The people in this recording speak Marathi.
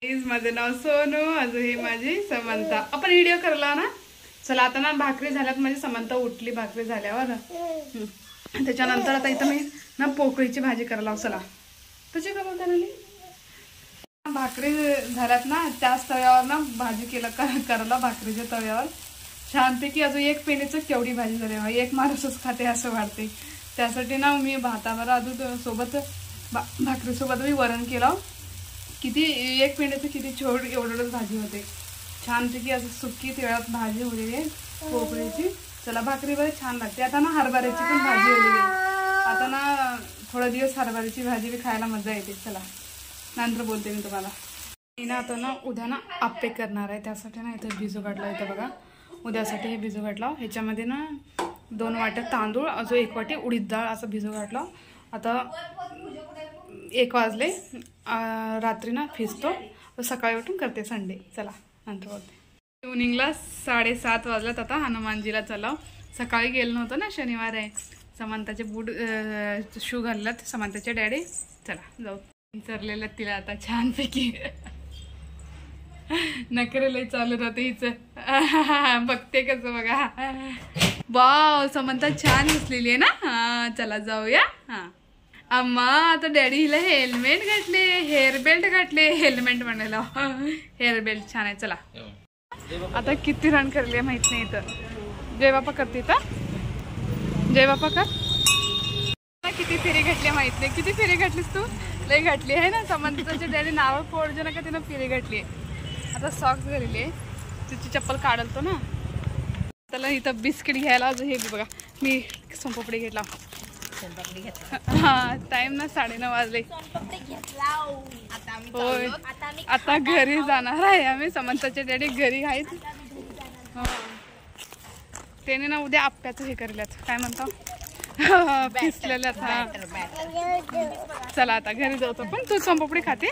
माझं नाव सोनू, अजून ही माझी समंता. आपण व्हिडिओ करला ना. चला आता ना भाकरी झाल्यात, माझी समंता उठली भाकरी झाल्यावर. त्याच्यानंतर आता इथं मी ना पोकळीची भाजी करायला. चला तुझी का बोलता भाकरी झाल्यात ना, त्याच तव्यावर ना भाजी करायला भाकरीच्या तव्यावर छानपैकी. अजून एक पेनीचं केवढी भाजी झाली, एक माणूसच खाते असं वाटते. त्यासाठी ना मी भातावर अजून सोबत भाकरीसोबत मी वरण केलं. किती एक पेंड्याचं किती एवढंच भाजी होते. छानपैकी असं सुकी तेळात भाजी होलेली आहे पोकळीची. चला भाकरीवर छान लागते. आता ना हरभऱ्याची पण भाजी होलेली आहे. आता ना थोडा दिवस हरभऱ्याची भाजी बी खायला मजा येते. चला नंतर बोलते मी तुम्हाला. मी ना आता ना उद्या ना आप्पे करणार आहे. त्यासाठी ना इथं भिजू घातला. इथं बघा उद्यासाठी हे भिजू घातला. ह्याच्यामध्ये ना 2 वाट्या तांदूळ, अजून 1 वाटी उडीद डाळ असं भिजू घातलं. आता 1 वाजले. रात्री ना फिजतो, सकाळी उठून करते संडे. चला नंतर बोलते. इव्हनिंगला 7:30 वाजल्यात. आता हनुमानजीला चलाव. सकाळी गेलो नव्हतं ना, शनिवार आहे. समंताचे बूट शू घाललात समंताचे डॅडी. चला जाऊ. विसरलेलं तिला आता छानपैकी नखरे लय चालू राहते हिचं. बघते कसं बघा. वाव समंता छान दिसलेली आहे ना. चला जाऊया. अम्मा आता डॅडी हिला हेल्मेट घातले, हेअर बेल्ट घातले. हेल्मेट म्हणायला हेअर बेल्ट छान आहे. चला आता किती रन करले माहित नाही. इथं जय बापा करते. इथं जय बापा कर. किती फेरी घातली माहित नाही. किती फेरी घातलीस तू? लय घातली आहे ना. समंताचे डॅडी नाव पोडजे ना का तिनं फेरी घातली. आता सॉक्स घातले. तिची चप्पल काढतो ना. त्याला इथं बिस्किट घ्यायला. हे बघा मी सोनपापडी घेतला. हा टाइम ना 9:30 वाजले. होय आता घरी जाणार आहे आम्ही. समंताचे डॅडी घरी आहेत. त्याने ना उद्या आप्प्याचं हे करल्यात. काय म्हणतो पिसलेल्यात. हा चला आता घरी जाऊ. पण तू सोनपापडी खाते.